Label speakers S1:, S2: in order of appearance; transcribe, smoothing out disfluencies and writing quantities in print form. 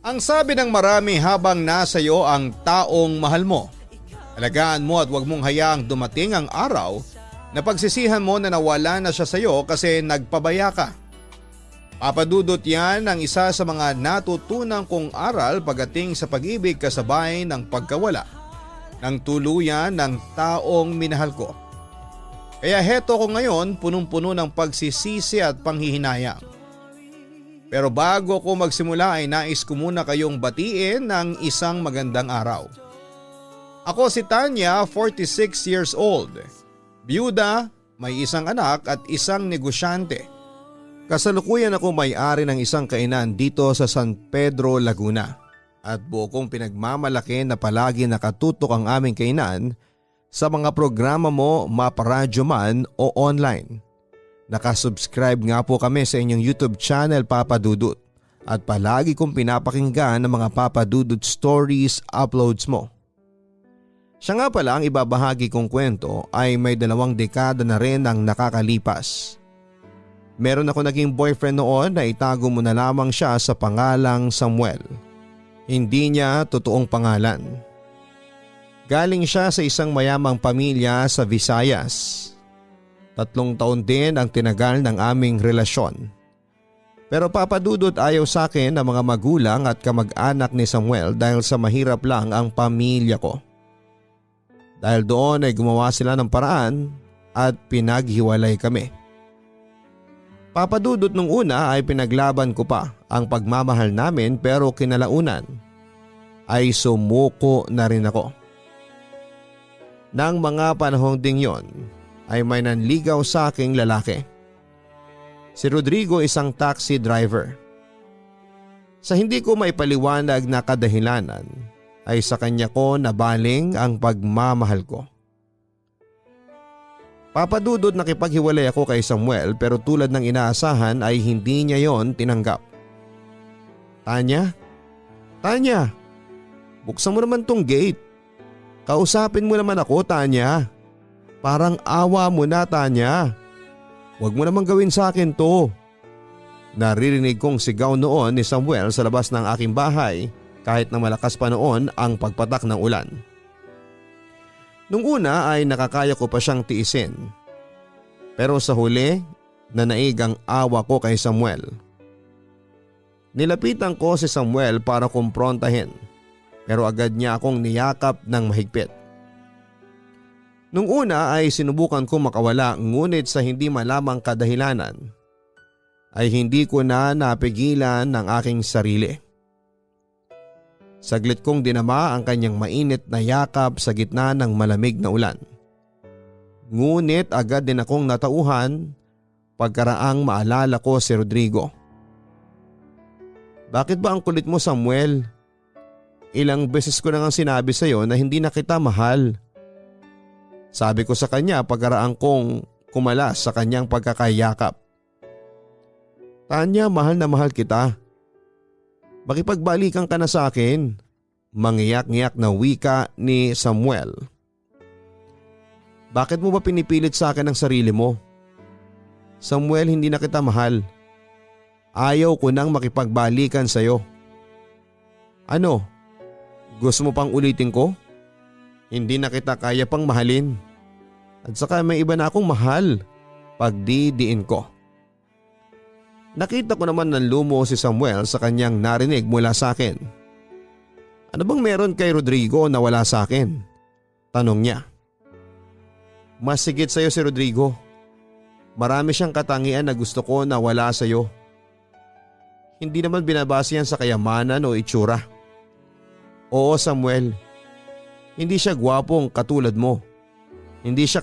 S1: Ang sabi ng marami habang nasa iyo ang taong mahal mo, alagaan mo at huwag mong hayaang dumating ang araw na pagsisihan mo na nawala na siya sa iyo kasi nagpabaya ka. Papadudot yan ang isa sa mga natutunan kong aral pagdating sa pag-ibig kasabay ng pagkawala ng tuluyan ng taong minahal ko. Kaya heto ko ngayon punong-puno ng pagsisisi at panghihinayang. Pero bago ko magsimula ay nais ko muna kayong batiin ng isang magandang araw. Ako si Tanya, 46 years old. Byuda, may isang anak at isang negosyante. Kasalukuyan ako may-ari ng isang kainan dito sa San Pedro, Laguna. At buo kong pinagmamalaki na palagi nakatutok ang aming kainan sa mga programa mo maparadyo man o online. Nakasubscribe nga po kami sa inyong YouTube channel Papa Dudut at palagi kong pinapakinggan ang mga Papa Dudut stories uploads mo. Siya nga pala ang ibabahagi kong kwento ay may 2 dekada na rin ang nakakalipas. Meron ako naging boyfriend noon na itago mo na lamang siya sa pangalang Samuel. Hindi niya totoong pangalan. Galing siya sa isang mayamang pamilya sa Visayas. 3 taon din ang tinagal ng aming relasyon. Pero papadudot ayaw sa akin ang mga magulang at kamag-anak ni Samuel dahil sa mahirap lang ang pamilya ko. Dahil doon ay gumawa sila ng paraan at pinaghiwalay kami. Papadudot nung una ay pinaglaban ko pa ang pagmamahal namin pero kinalaunan ay sumuko na rin ako. Nang mga panahong ding yon ay may nanligaw sa aking lalaki. Si Rodrigo isang taxi driver. Sa hindi ko maipaliwanag na kadahilanan ay sa kanya ko nabaling ang pagmamahal ko. Papadudod nakipaghiwalay ako kay Samuel pero tulad ng inaasahan ay hindi niya yon tinanggap. Tanya, buksan mo naman tong gate. Kausapin mo naman ako, Tanya. Parang awa mo na, Tanya. Huwag mo namang gawin sa akin to. Naririnig kong sigaw noon ni Samuel sa labas ng aking bahay kahit na malakas pa noon ang pagpatak ng ulan. Nung una ay nakakaya ko pa siyang tiisin. Pero sa huli, nanaig ang awa ko kay Samuel. Nilapitan ko si Samuel para kumprontahin pero agad niya akong niyakap ng mahigpit. Nung una ay sinubukan ko makawala ngunit sa hindi malamang kadahilanan ay hindi ko na napigilan ng aking sarili. Saglit kong dinama ang kanyang mainit na yakap sa gitna ng malamig na ulan. Ngunit agad din akong natauhan pagkaraang maalala ko si Rodrigo. Bakit ba ang kulit mo, Samuel? Ilang beses ko na ngang sinabi sa iyo na hindi na kita mahal. Sabi ko sa kanya pagkaraang kong kumalas sa kanyang pagkakayakap. Tanya, mahal na mahal kita. Makipagbalikan ka na sa akin. Mangiyak-ngiyak na wika ni Samuel. Bakit mo ba pinipilit sa akin ang sarili mo? Samuel, hindi na kita mahal. Ayaw ko nang makipagbalikan sa iyo. Ano? Gusto mo pang ulitin ko? Hindi na kita kaya pang mahalin. At saka may iba na akong mahal. Pagdidiin ko. Nakita ko naman ng lumo si Samuel sa kanyang narinig mula sa akin. Ano bang meron kay Rodrigo na wala sa akin? Tanong niya. Mas sigit sa iyo si Rodrigo. Marami siyang katangian na gusto ko na wala sa iyo. Hindi naman binabase yan sa kayamanan o itsura. Oo, Samuel. Hindi siya gwapong katulad mo. Hindi siya